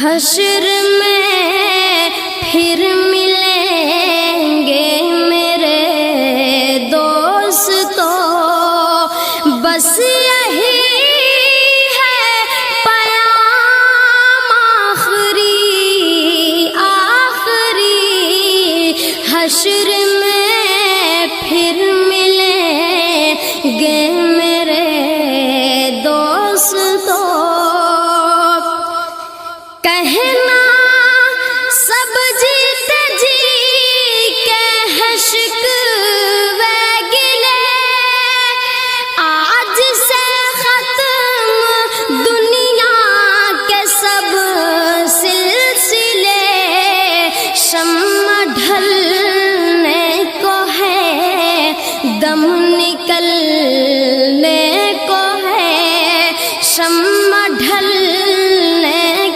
حشر میں پھر ملیں گے میرے دوستو، بس یہی ہے پیام آخری، حشر میں پھر ملیں گے میرے دوستو، کہنا